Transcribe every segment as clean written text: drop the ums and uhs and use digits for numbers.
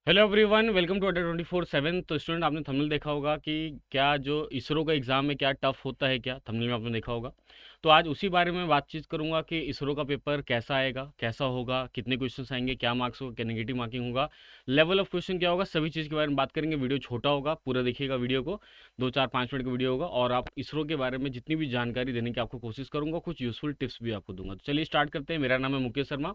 Hello everyone, welcome to अड्डा 24/7। तो student, आपने थंबनेल देखा होगा कि क्या जो इसरो का एग्ज़ाम है क्या टफ़ होता है क्या, थंबनेल में आपने देखा होगा। तो आज उसी बारे में बातचीत करूंगा कि इसरो का पेपर कैसा आएगा, कैसा होगा, कितने क्वेश्चंस आएंगे, क्या मार्क्स होगा, क्या नेगेटिव मार्किंग होगा, लेवल ऑफ क्वेश्चन क्या होगा, सभी चीज़ के बारे में बात करेंगे। वीडियो छोटा होगा, पूरा देखिएगा वीडियो को। 2 4 5 मिनट का वीडियो होगा और आप इसरो के बारे में जितनी भी जानकारी देने की आपको कोशिश करूंगा, कुछ यूजफुल टिप्स भी आपको दूंगा। तो चलिए स्टार्ट करते हैं। मेरा नाम है मुकेश शर्मा।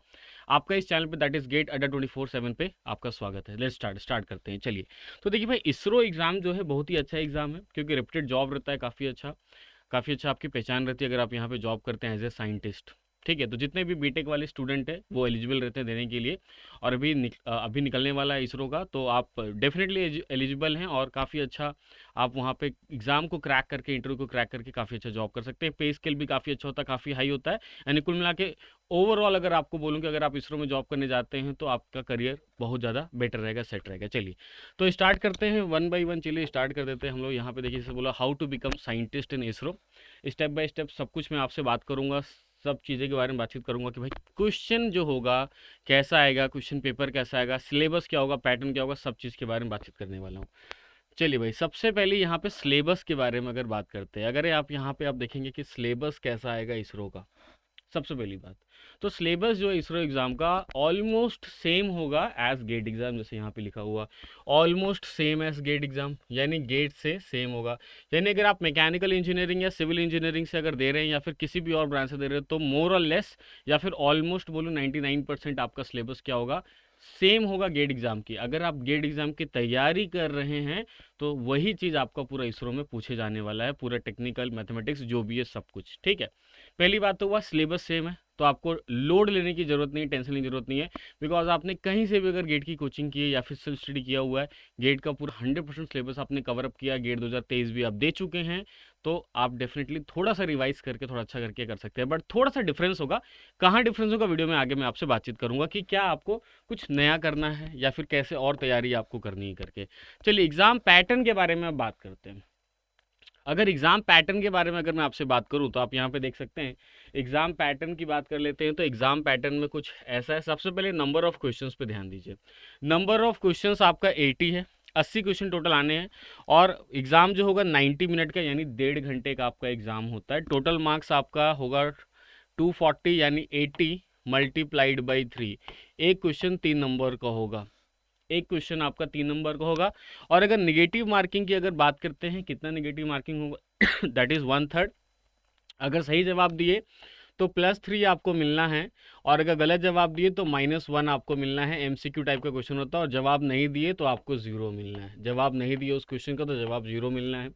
आपका इस चैनल पे दैट इज गेट अड्डा 24/7 पे आपका स्वागत है। लेट्स स्टार्ट करते हैं। चलिए, तो देखिए भाई, इसरो एग्ज़ाम जो है बहुत ही अच्छा एग्ज़ाम है, क्योंकि रेप्यूटेड जॉब रहता है, काफ़ी अच्छा आपकी पहचान रहती है अगर आप यहाँ पे जॉब करते हैं एज ए साइंटिस्ट। ठीक है, तो जितने भी बीटेक वाले स्टूडेंट हैं वो एलिजिबल रहते हैं देने के लिए। और अभी निकलने वाला है इसरो का, तो आप डेफिनेटली एलिजिबल हैं और काफ़ी अच्छा आप वहाँ पे एग्ज़ाम को क्रैक करके, इंटरव्यू को क्रैक करके काफ़ी अच्छा जॉब कर सकते हैं। पे स्केल भी काफ़ी अच्छा होता है, काफ़ी हाई होता है। यानी कुल मिला के ओवरऑल अगर आपको बोलूँ कि अगर आप इसरो में जॉब करने जाते हैं तो आपका करियर बहुत ज़्यादा बेटर रहेगा, सेट रहेगा। चलिए, तो स्टार्ट करते हैं वन बाय वन। चलिए स्टार्ट कर देते हैं हम लोग। यहाँ पे देखिए, जैसे बोला how to become scientist in ISRO. Step by step सब कुछ मैं आपसे बात करूंगा, सब चीज़ें के बारे में बातचीत करूंगा कि भाई क्वेश्चन जो होगा कैसा आएगा, क्वेश्चन पेपर कैसा आएगा, सिलेबस क्या होगा, पैटर्न क्या होगा, सब चीज़ के बारे में बातचीत करने वाला हूँ। चलिए भाई, सबसे पहले यहाँ पे सिलेबस के बारे में अगर बात करते हैं, अगर आप यहाँ पे आप देखेंगे कि सिलेबस कैसा आएगा इसरो का। सबसे पहली बात, तो सिलेबस जो है इसरो एग्ज़ाम का ऑलमोस्ट सेम होगा एज गेट एग्ज़ाम। जैसे यहाँ पे लिखा हुआ almost same as GATE exam, यानी गेट से सेम होगा। यानी अगर आप मैकेनिकल इंजीनियरिंग या सिविल इंजीनियरिंग से अगर दे रहे हैं या फिर किसी भी और ब्रांच से दे रहे हो, तो मोर और लेस या फिर ऑलमोस्ट बोलो 99% आपका सिलेबस क्या होगा, सेम होगा गेट एग्ज़ाम की। अगर आप गेट एग्ज़ाम की तैयारी कर रहे हैं तो वही चीज़ आपका पूरा इसरो में पूछे जाने वाला है, पूरा टेक्निकल मैथमेटिक्स जो भी है सब कुछ। ठीक है, पहली बात तो हुआ सिलेबस सेम है, तो आपको लोड लेने की ज़रूरत नहीं है, टेंशन लेने की ज़रूरत नहीं है। बिकॉज आपने कहीं से भी अगर गेट की कोचिंग की है या फिर सेल्फ स्टडी किया हुआ है, गेट का पूरा 100% सिलेबस आपने कवर अप किया, गेट 2023 भी आप दे चुके हैं, तो आप डेफिनेटली थोड़ा सा रिवाइज करके थोड़ा अच्छा करके कर सकते हैं। बट थोड़ा सा डिफरेंस होगा। कहाँ डिफरेंस होगा, वीडियो में आगे मैं आपसे बातचीत करूंगा कि क्या आपको कुछ नया करना है या फिर कैसे और तैयारी आपको करनी है करके। चलिए, एग्जाम पैटर्न के बारे में अब बात करते हैं। अगर एग्जाम पैटर्न के बारे में अगर मैं आपसे बात करूं, तो आप यहाँ पे देख सकते हैं, एग्जाम पैटर्न की बात कर लेते हैं। तो एग्जाम पैटर्न में कुछ ऐसा है। सबसे पहले नंबर ऑफ क्वेश्चंस पे ध्यान दीजिए। नंबर ऑफ क्वेश्चंस आपका 80 है, 80 क्वेश्चन टोटल आने हैं। और एग्जाम जो होगा 90 मिनट का, यानी 1.5 घंटे का आपका एग्जाम होता है। टोटल मार्क्स आपका होगा 240, यानी 80 मल्टीप्लाइड बाई 3। एक क्वेश्चन 3 नंबर का होगा, एक क्वेश्चन आपका 3 नंबर का होगा। और अगर निगेटिव मार्किंग की अगर बात करते हैं, कितना निगेटिव मार्किंग होगा दैट इज 1/3। अगर सही जवाब दिए तो +3 आपको मिलना है, और अगर गलत जवाब दिए तो -1 आपको मिलना है। एमसीक्यू टाइप का क्वेश्चन होता है। और जवाब नहीं दिए तो आपको 0 मिलना है। जवाब नहीं दिए उस क्वेश्चन का तो जवाब 0 मिलना है।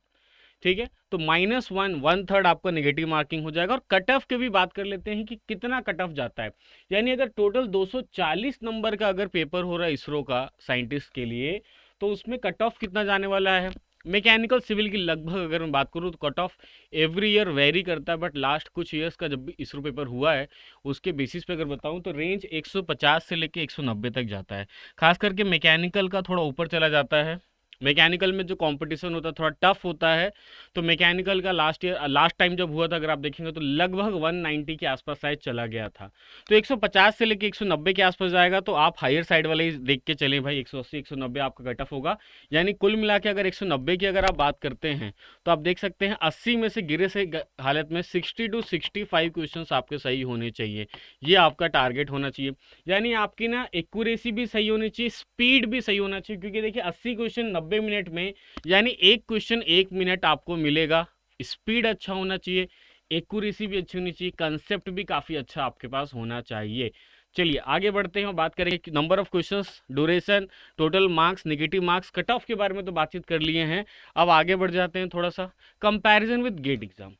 ठीक है, तो -1, 1/3 आपका नेगेटिव मार्किंग हो जाएगा। और कट ऑफ की भी बात कर लेते हैं कि कितना कट ऑफ जाता है। यानी अगर टोटल 240 नंबर का अगर पेपर हो रहा है इसरो का साइंटिस्ट के लिए, तो उसमें कट ऑफ कितना जाने वाला है। मैकेनिकल सिविल की लगभग अगर मैं बात करूं तो cut off every year very करता है, बट लास्ट कुछ ईयर्स का जब भी इसरो पेपर हुआ है उसके बेसिस पे अगर बताऊं तो रेंज 150 से लेके 190 तक जाता है। खास करके मैकेनिकल का थोड़ा ऊपर चला जाता है। मैकेनिकल में जो कंपटीशन होता है थोड़ा टफ होता है। तो मैकेनिकल का लास्ट टाइम जब हुआ था अगर आप देखेंगे तो लगभग 190 के आसपास शायद चला गया था। तो 150 से लेके 190 के आसपास जाएगा, तो आप हायर साइड वाले ही देख के चलें भाई। 180 190 आपका कट ऑफ होगा। यानी कुल मिला के अगर 190 की अगर आप बात करते हैं, तो आप देख सकते हैं 80 में से गिरे से हालत में 60 to 65 क्वेश्चन आपके सही होने चाहिए। ये आपका टारगेट होना चाहिए। यानी आपकी ना एक्यूरेसी भी सही होनी चाहिए, स्पीड भी सही होना चाहिए। क्योंकि देखिए 80 क्वेश्चन 90 मिनट में, यानी एक क्वेश्चन 1 मिनट आपको मिलेगा। स्पीड अच्छा होना चाहिए, एक्यूरेसी भी अच्छी होनी चाहिए, कंसेप्ट भी काफ़ी अच्छा आपके पास होना चाहिए। चलिए आगे बढ़ते हैं और बात करेंगे number of questions, duration, total marks, negative marks, cut off के बारे में तो बातचीत कर लिए हैं। अब आगे बढ़ जाते हैं थोड़ा सा comparison with GATE exam.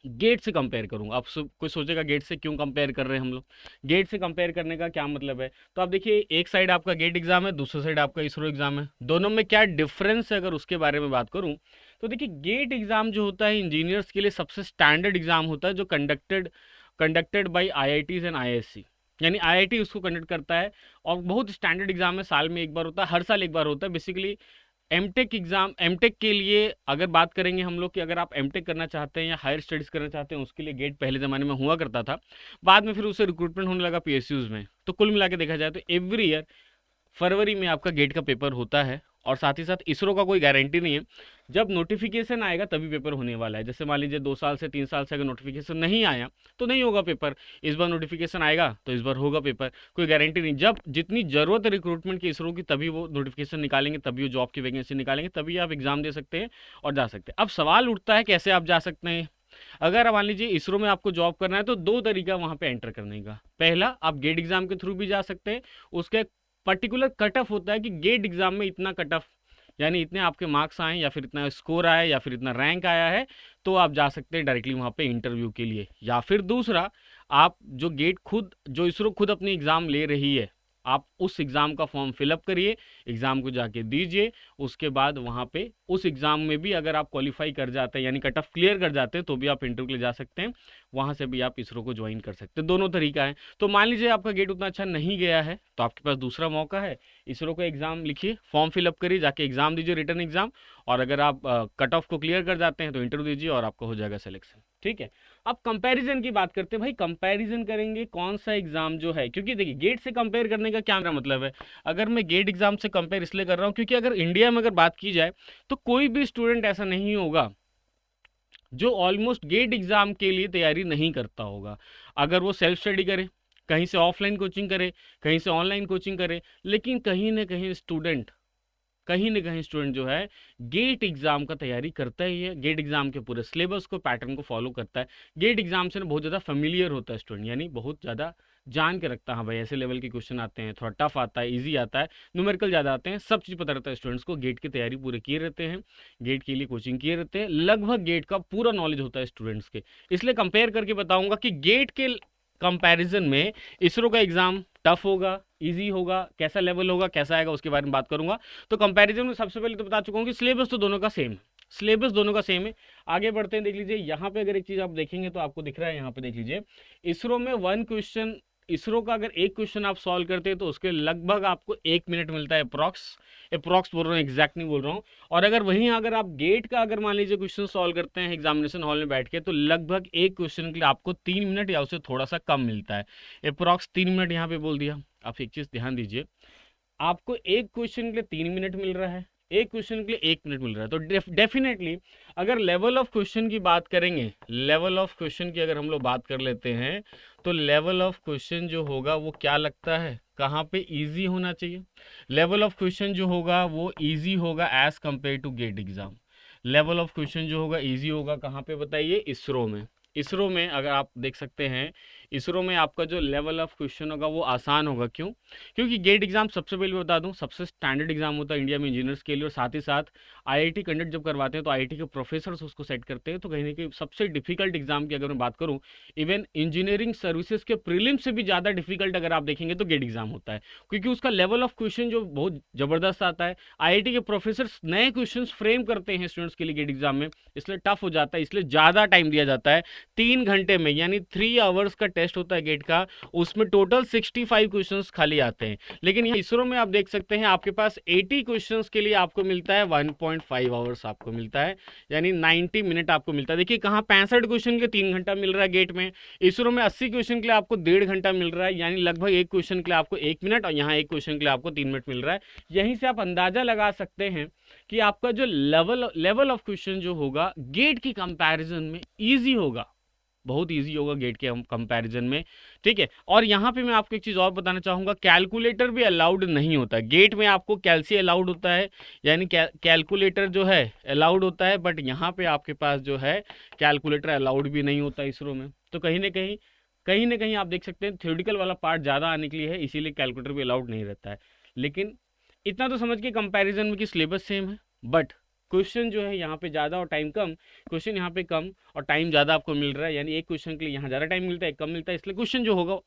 GATE से कंपेयर करूंगा। आप कोई सोचेगा गेट से क्यों कंपेयर कर रहे हैं हम लोग, गेट से कंपेयर करने का क्या मतलब है। तो आप देखिए, एक साइड आपका गेट एग्जाम है, दूसरी साइड आपका इसरो एग्जाम है। दोनों में क्या डिफरेंस है अगर उसके बारे में बात करूं, तो देखिए गेट एग्जाम जो होता है इंजीनियर्स के लिए सबसे स्टैंडर्ड एग्जाम होता है, जो conducted by IITs and IISc. यानी आईआईटी उसको कंडक्ट करता है। और बहुत स्टैंडर्ड एग्जाम है, साल में एक बार होता है, हर साल एक बार होता है बेसिकली। एमटेक एग्जाम, एमटेक के लिए अगर बात करेंगे हम लोग कि अगर आप एमटेक करना चाहते हैं या हायर स्टडीज़ करना चाहते हैं, उसके लिए गेट पहले ज़माने में हुआ करता था। बाद में फिर उसे रिक्रूटमेंट होने लगा पीएसयूज़ में। तो कुल मिला के देखा जाए तो एवरी ईयर फरवरी में आपका गेट का पेपर होता है। और साथ ही साथ इसरो का कोई गारंटी नहीं है, जब नोटिफिकेशन आएगा तभी पेपर होने वाला है। जैसे मान लीजिए 2 साल से 3 साल से अगर नोटिफिकेशन नहीं आया तो नहीं होगा पेपर, इस बार नोटिफिकेशन आएगा तो इस बार होगा पेपर, कोई गारंटी नहीं। जब जितनी जरूरत है रिक्रूटमेंट की इसरो की तभी वो नोटिफिकेशन निकालेंगे, तभी वो जॉब की वैकेंसी निकालेंगे, तभी आप एग्जाम दे सकते हैं और जा सकते हैं। अब सवाल उठता है कैसे आप जा सकते हैं। अगर मान लीजिए इसरो में आपको जॉब करना है तो दो तरीका वहां पे एंटर करने का। पहला, आप गेट एग्जाम के थ्रू भी जा सकते हैं, उसका एक पर्टिकुलर कट ऑफ होता है कि गेट एग्जाम में इतना कट ऑफ, यानी इतने आपके मार्क्स आए या फिर इतना स्कोर आया या फिर इतना रैंक आया है तो आप जा सकते हैं डायरेक्टली वहां पे इंटरव्यू के लिए। या फिर दूसरा, आप जो गेट खुद, जो इसरो खुद अपनी एग्जाम ले रही है, आप उस एग्जाम का फॉर्म फिलअप करिए, एग्जाम को जाके दीजिए, उसके बाद वहां पे उस एग्जाम में भी अगर आप क्वालिफाई कर जाते हैं यानी कट ऑफ क्लियर कर जाते हैं तो भी आप इंटरव्यू के लिए जा सकते हैं, वहां से भी आप इसरो को ज्वाइन कर सकते हैं। दोनों तरीका है। तो मान लीजिए आपका गेट उतना अच्छा नहीं गया है तो आपके पास दूसरा मौका है, इसरो का एग्जाम लिखिए, फॉर्म फिलअप करिए, जाके एग्जाम दीजिए, रिटर्न एग्जाम, और अगर आप कट ऑफ को क्लियर कर जाते हैं तो इंटरव्यू दीजिए और आपका हो जाएगा सिलेक्शन। ठीक है। अब कंपैरिजन की बात करते हैं। भाई कंपैरिजन करेंगे कौन सा एग्जाम जो है, क्योंकि देखिए गेट से कंपेयर करने का क्या मेरा मतलब है। अगर मैं गेट एग्जाम से कंपेयर इसलिए कर रहा हूं क्योंकि अगर इंडिया में अगर बात की जाए तो कोई भी स्टूडेंट ऐसा नहीं होगा जो ऑलमोस्ट गेट एग्जाम के लिए तैयारी नहीं करता होगा। अगर वो सेल्फ स्टडी करे, कहीं से ऑफलाइन कोचिंग करे, कहीं से ऑनलाइन कोचिंग करे, लेकिन कहीं ना कहीं स्टूडेंट जो है गेट एग्जाम का तैयारी करता ही है, गेट एग्जाम के पूरे सिलेबस को, पैटर्न को फॉलो करता है। गेट एग्जाम से ना बहुत ज़्यादा फेमिलियर होता है स्टूडेंट, यानी बहुत ज़्यादा जान के रखता है। हाँ भाई ऐसे लेवल के क्वेश्चन आते हैं, थोड़ा टफ आता है, इजी आता है, न्यूमेरिकल ज़्यादा आते हैं, सब चीज़ पता रहता है स्टूडेंट्स को। गेट की तैयारी पूरे किए रहते हैं, गेट के लिए कोचिंग किए रहते हैं, लगभग गेट का पूरा नॉलेज होता है स्टूडेंट्स के। इसलिए कंपेयर करके बताऊंगा कि गेट के कंपैरिजन में इसरो का एग्जाम टफ होगा, इजी होगा, कैसा लेवल होगा, कैसा आएगा, उसके बारे में बात करूंगा। तो कंपैरिजन में सबसे पहले तो बता चुका हूं कि सिलेबस तो दोनों का सेम है, सिलेबस दोनों का सेम है। आगे बढ़ते हैं, देख लीजिए यहाँ पे अगर एक चीज आप देखेंगे तो आपको दिख रहा है, यहाँ पे देख लीजिए इसरो में वन क्वेश्चन, इसरो का अगर एक क्वेश्चन आप सॉल्व करते हैं तो उसके लगभग आपको 1 मिनट मिलता है, अप्रॉक्स बोल रहा हूँ, एग्जैक्ट नहीं बोल रहा हूँ। और अगर वहीं अगर आप गेट का अगर मान लीजिए क्वेश्चन सॉल्व करते हैं एग्जामिनेशन हॉल में बैठ के तो लगभग एक क्वेश्चन के लिए आपको 3 मिनट या उससे थोड़ा सा कम मिलता है, अप्रॉक्स 3 मिनट यहाँ पे बोल दिया। आप एक चीज ध्यान दीजिए, आपको एक क्वेश्चन के लिए 3 मिनट मिल रहा है, एक क्वेश्चन के लिए 1 मिनट मिल रहा है, तो डेफिनेटली अगर लेवल ऑफ क्वेश्चन की बात करेंगे, लेवल ऑफ क्वेश्चन की अगर हम लोग बात कर लेते हैं तो लेवल ऑफ क्वेश्चन जो होगा वो क्या लगता है, कहाँ पे इजी होना चाहिए। लेवल ऑफ क्वेश्चन जो होगा वो इजी होगा as compare to GATE exam. Level of question जो होगा इजी होगा कहाँ पे बताइए, इसरो में। इसरो में अगर आप देख सकते हैं, इसरो में आपका जो लेवल ऑफ क्वेश्चन होगा वो आसान होगा। क्यों? क्योंकि गेट एग्जाम सबसे पहले बता दूं सबसे स्टैंडर्ड एग्जाम होता है इंडिया में इंजीनियर्स के लिए, और साथ ही साथ आईआईटी कंडक्ट जब करवाते हैं तो आईआईटी के प्रोफेसर्स उसको सेट करते हैं। तो कहीं ना कहीं सबसे डिफिकल्ट एग्जाम की अगर मैं बात करूं, इवन इंजीनियरिंग सर्विसेज के प्रीलिम से भी ज़्यादा डिफिकल्ट अगर आप देखेंगे तो गेट एग्जाम होता है, क्योंकि उसका लेवल ऑफ क्वेश्चन जो बहुत ज़बरदस्त आता है। आईआईटी के प्रोफेसर्स नए क्वेश्चन फ्रेम करते हैं स्टूडेंट्स के लिए गेट एग्जाम में, इसलिए टफ हो जाता है, इसलिए ज़्यादा टाइम दिया जाता है। 3 घंटे में यानी 3 आवर्स का टेस्ट होता है गेट का, उसमें टोटल 65 क्वेश्चंस खाली आते हैं। लेकिन यहाँ इसरो में आप देख सकते हैं आपके पास 80 क्वेश्चंस के लिए आपको मिलता है 1.5 आवर्स आपको मिलता है, यानी 90 मिनट आपको मिलता है। देखिए कहाँ 65 क्वेश्चन के लिए 3 घंटा मिल रहा है गेट में, इसरो में 80 क्वेश्चन के लिए आपको 1.5 घंटा मिल रहा है, यानी लगभग एक क्वेश्चन के लिए आपको 1 मिनट, और यहाँ एक क्वेश्चन के लिए आपको 3 मिनट मिल रहा है। यहीं से आप अंदाजा लगा सकते हैं कि आपका जो लेवल ऑफ क्वेश्चन जो होगा गेट की कंपैरिजन में इजी होगा, बहुत इजी होगा गेट के कंपैरिजन में। ठीक है। और यहाँ पे मैं आपको एक चीज़ और बताना चाहूँगा, कैलकुलेटर भी अलाउड नहीं होता है गेट में, आपको कैलसी अलाउड होता है, यानी कैलकुलेटर जो है अलाउड होता है, बट यहाँ पे आपके पास जो है कैलकुलेटर अलाउड भी नहीं होता इसरो में। तो कहीं ना कहीं आप देख सकते हैं थ्योरेटिकल वाला पार्ट ज़्यादा आने के लिए है, इसीलिए कैलकुलेटर भी अलाउड नहीं रहता है। लेकिन इतना तो समझ के कंपैरिजन में कि सिलेबस सेम है, बट क्वेश्चन जो है यहाँ पे ज़्यादा और टाइम कम, क्वेश्चन यहाँ पे कम और टाइम ज़्यादा आपको मिल रहा है, यानी एक क्वेश्चन के लिए यहाँ ज़्यादा टाइम मिलता है, कम मिलता है, इसलिए क्वेश्चन जो होगा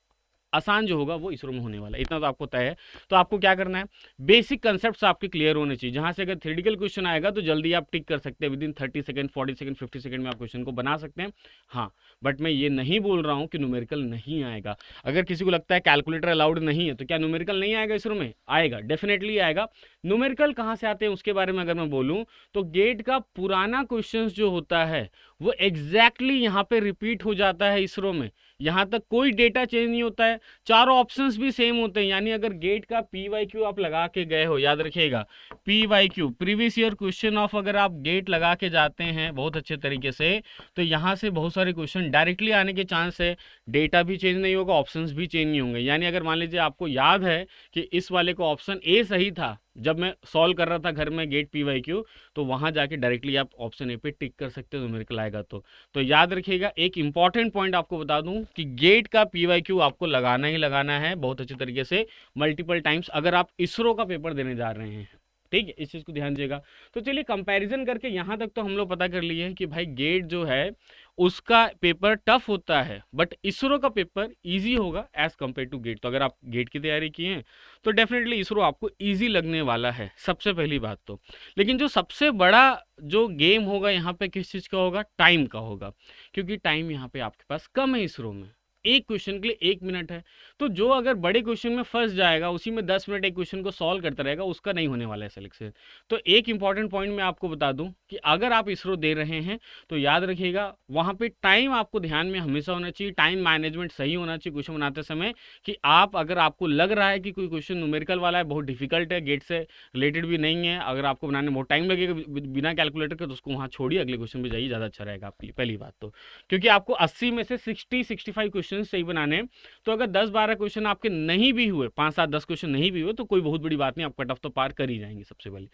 आसान जो होगा वो इसरो में होने वाला है, इतना तो आपको तय है। तो आपको क्या करना है, बेसिक कंसेप्ट्स आपके क्लियर होने चाहिए, जहां से अगर थ्योरेटिकल क्वेश्चन आएगा तो जल्दी आप टिक कर सकते हैं, with in 30 second 40 second 50 second में आप क्वेश्चन को बना सकते हैं। हाँ, बट मैं ये नहीं बोल रहा हूँ कि न्यूमेरिकल नहीं आएगा। अगर किसी को लगता है कैलकुलेटर अलाउड नहीं है तो क्या न्यूमेरिकल नहीं आएगा इसरो में? आएगा, डेफिनेटली आएगा। न्यूमेरिकल कहाँ से आते हैं उसके बारे में अगर मैं बोलूँ तो गेट का पुराना क्वेश्चन जो होता है वो एग्जैक्टली यहाँ पे रिपीट हो जाता है इसरो में, यहाँ तक कोई डेटा चेंज नहीं होता है, चारों ऑप्शंस भी सेम होते हैं। यानी अगर गेट का PYQ आप लगा के गए हो, याद रखिएगा PYQ previous year question of, अगर आप गेट लगा के जाते हैं बहुत अच्छे तरीके से, तो यहाँ से बहुत सारे क्वेश्चन डायरेक्टली आने के चांस है। डेटा भी चेंज नहीं होगा, ऑप्शंस भी चेंज नहीं होंगे। यानी अगर मान लीजिए आपको याद है कि इस वाले को ऑप्शन ए सही था जब मैं सॉल्व कर रहा था घर में गेट PYQ, तो वहां जाके डायरेक्टली आप ऑप्शन ए पे टिक कर सकते हो, न्यूमेरिकल आएगा। तो याद रखिएगा, एक इंपॉर्टेंट पॉइंट आपको बता दूं कि गेट का PYQ आपको लगाना ही लगाना है बहुत अच्छे तरीके से, मल्टीपल टाइम्स, अगर आप इसरो का पेपर देने जा रहे हैं। ठीक है, इस चीज को ध्यान दीजिएगा। तो चलिए कंपैरिजन करके यहां तक तो हम लोग पता कर लिए कि भाई गेट जो है उसका पेपर टफ होता है, बट इसरो का पेपर इजी होगा एज कंपेयर टू गेट। तो अगर आप गेट की तैयारी किए हैं तो डेफिनेटली इसरो आपको इजी लगने वाला है, सबसे पहली बात तो। लेकिन जो सबसे बड़ा जो गेम होगा यहाँ पे किस चीज़ का होगा, टाइम का होगा, क्योंकि टाइम यहाँ पे आपके पास कम है इसरो में। एक क्वेश्चन के लिए 1 मिनट है, तो जो अगर बड़े क्वेश्चन में फंस जाएगा, उसी में 10 मिनट एक क्वेश्चन को सॉल्व करता रहेगा, उसका नहीं होने वाला है सिलेक्शन। तो एक इंपॉर्टेंट पॉइंट मैं आपको बता दूं कि अगर आप इसरो दे रहे हैं तो याद रखिएगा वहां पे टाइम आपको ध्यान में हमेशा होना चाहिए, टाइम मैनेजमेंट सही होना चाहिए क्वेश्चन बनाते समय। कि आप, अगर आपको लग रहा है कि कोई क्वेश्चन न्यूमेरिकल वाला है, बहुत डिफिकल्ट है, गेट से रिलेटेड भी नहीं है, अगर आपको बनाने में बहुत टाइम लगेगा बिना कैलकुलेटर के, तो उसको वहां छोड़िए, अगले क्वेश्चन पे जाइए, ज़्यादा अच्छा रहेगा आपके लिए, पहली बात तो। क्योंकि आपको 80 में से 60-65 क्वेश्चन सही बनाने हैं। तो अगर 10-12 क्वेश्चन आपके नहीं भी हुए, 5-7-10 क्वेश्चन नहीं भी हुए, तो कोई बहुत बड़ी बात नहीं, आप कट ऑफ तो पार कर ही जाएंगे सबसे पहले।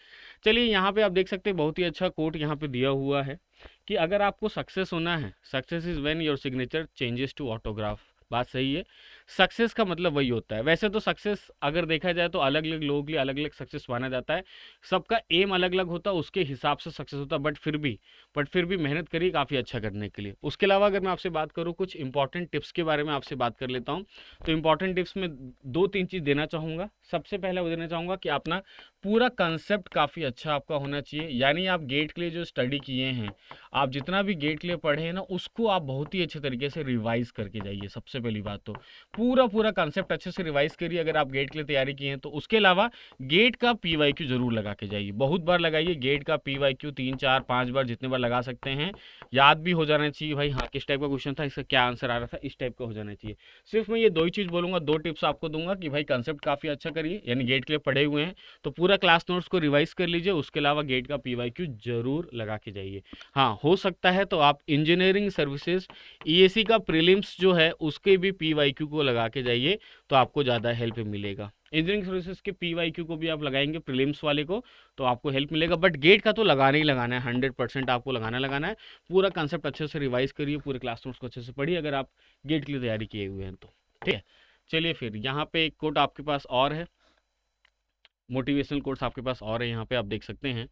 चलिए यहाँ पे आप देख सकते हैं बहुत ही अच्छा कोट यहाँ पे दिया हुआ है कि अगर आपको सक्सेस होना है, success is when your signature changes to autograph. बात सही है, सक्सेस का मतलब वही होता है। वैसे तो सक्सेस अगर देखा जाए तो अलग अलग लोगों के लिए अलग अलग सक्सेस माना जाता है, सबका एम अलग अलग होता है, उसके हिसाब से सक्सेस होता है। बट फिर भी मेहनत करिए काफ़ी अच्छा करने के लिए। उसके अलावा अगर मैं आपसे बात करूँ कुछ इंपॉर्टेंट टिप्स के बारे में, आपसे बात कर लेता हूँ। तो इंपॉर्टेंट टिप्स में 2-3 चीज़ देना चाहूँगा। सबसे पहला वो देना चाहूँगा कि अपना पूरा कंसेप्ट काफ़ी अच्छा आपका होना चाहिए। यानी आप गेट के लिए जो स्टडी किए हैं, आप जितना भी गेट के लिए पढ़े हैं ना, उसको आप बहुत ही अच्छे तरीके से रिवाइज करके जाइए। सबसे पहली बात तो पूरा कंसेप्ट अच्छे से रिवाइज करिए अगर आप गेट के लिए तैयारी किए हैं तो। उसके अलावा गेट का PYQ जरूर लगा के जाइए, बहुत बार लगाइए गेट का PYQ, 3-4-5 बार, जितने बार लगा सकते हैं। याद भी हो जाना चाहिए भाई, हाँ किस टाइप का क्वेश्चन था, इसका क्या आंसर आ रहा था, इस टाइप का हो जाना चाहिए। सिर्फ मैं ये 2 ही चीज़ बोलूँगा, 2 टिप्स आपको दूंगा कि भाई कंसेप्ट काफ़ी अच्छा करिए, यानी गेट के लिए पढ़े हुए हैं तो पूरा क्लास नोट्स को रिवाइज कर लीजिए। उसके अलावा गेट का PYQ जरूर लगा के जाइए। हाँ, हो सकता है तो आप इंजीनियरिंग सर्विसेज EAC का प्रीलिम्स जो है उसके भी PYQ को लगा के जाइए, तो आपको ज़्यादा हेल्प मिलेगा। इंजीनियरिंग सर्विसेज के PYQ को भी आप लगाएंगे प्रीलिम्स वाले को, तो आपको हेल्प मिलेगा। बट गेट का तो लगाना ही लगाना है, 100% आपको लगाना है। पूरा कंसेप्ट अच्छे से रिवाइज करिए, पूरे क्लास नोट्स को अच्छे से पढ़िए अगर आप गेट के लिए तैयारी किए हुए हैं तो। ठीक है, चलिए फिर यहाँ पे एक कोट आपके पास और है, मोटिवेशनल कोट्स आपके पास और है, यहाँ पे आप देख सकते हैं।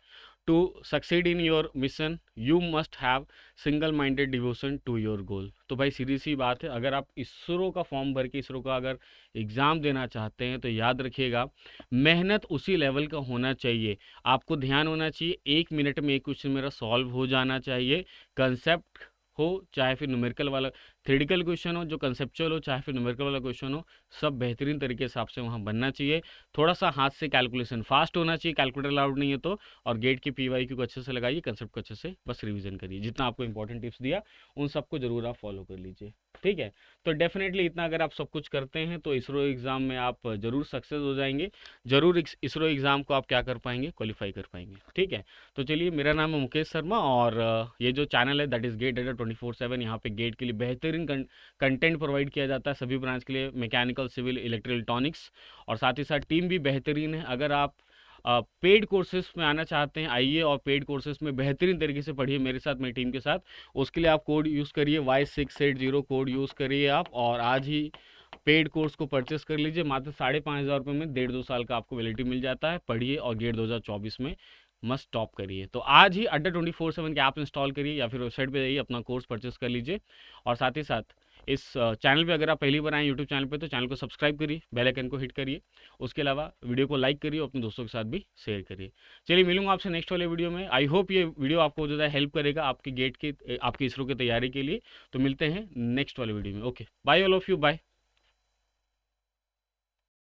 To succeed in your mission you must have single minded devotion to your goal. तो भाई सीधी सी बात है, अगर आप इसरो का फॉर्म भर के इसरो का अगर एग्ज़ाम देना चाहते हैं तो याद रखिएगा मेहनत उसी लेवल का होना चाहिए। आपको ध्यान होना चाहिए 1 मिनट में एक क्वेश्चन मेरा सॉल्व हो जाना चाहिए, कंसेप्ट हो चाहे फिर न्यूमेरिकल वाला थ्योरेटिकल क्वेश्चन हो, जो कंसेप्चुअल हो चाहे फिर न्यूमेरिकल वाला क्वेश्चन हो, सब बेहतरीन तरीके से आपसे वहाँ बनना चाहिए। थोड़ा सा हाथ से कैलकुलेशन फास्ट होना चाहिए, कैलकुलेटर अलाउड नहीं है तो। और गेट की PYQ को अच्छे से लगाइए, कंसेप्ट को अच्छे से बस रिवीजन करिए, जितना आपको इंपॉर्टेंट टिप्स दिया उन सबको जरूर आप फॉलो कर लीजिए। ठीक है, तो डेफिनेटली इतना अगर आप सब कुछ करते हैं तो इसरो एग्ज़ाम में आप जरूर सक्सेस हो जाएंगे, जरूर इसरो एग्ज़ाम को आप क्या कर पाएंगे, क्वालिफाई कर पाएंगे। ठीक है, तो चलिए मेरा नाम है मुकेश शर्मा और ये जो चैनल है दैट इज़ गेट अड्डा 24/7, यहाँ पे गेट के लिए बेहतरीन कंटेंट प्रोवाइड किया जाता है सभी ब्रांच के लिए, मैकेनिकल, सिविल, इलेक्ट्रिकल, इलेक्ट्रॉनिक्स, और साथ ही साथ टीम भी बेहतरीन है। अगर आप पेड कोर्सेज में आना चाहते हैं आइए और पेड कोर्सेज में बेहतरीन तरीके से पढ़िए मेरे साथ, मेरी टीम के साथ। उसके लिए आप कोड यूज़ करिए Y680 कोड यूज़ करिए आप, और आज ही पेड कोर्स को परचेस कर लीजिए। मात्र 5,500 रुपये में 1.5-2 साल का आपको वैलिडिटी मिल जाता है। पढ़िए और गेट 2024 में मस्ट टॉप करिए। तो आज ही अड्डा 24/7 के ऐप इंस्टॉल करिए या फिर वेबसाइट पे जाइए, अपना कोर्स परचेस कर लीजिए। और साथ ही साथ इस चैनल पे अगर आप पहली बार आए यूट्यूब चैनल पे तो चैनल को सब्सक्राइब करिए, बेल आइकन को हिट करिए। उसके अलावा वीडियो को लाइक करिए, अपने दोस्तों के साथ भी शेयर करिए। चलिए मिलूंगा आपसे नेक्स्ट वाले वीडियो में। आई होप ये वीडियो आपको ज़्यादा हेल्प करेगा आपकी गेट की, आपकी इसरो की तैयारी के लिए। तो मिलते हैं नेक्स्ट वाले वीडियो में। Okay, bye all of you, bye.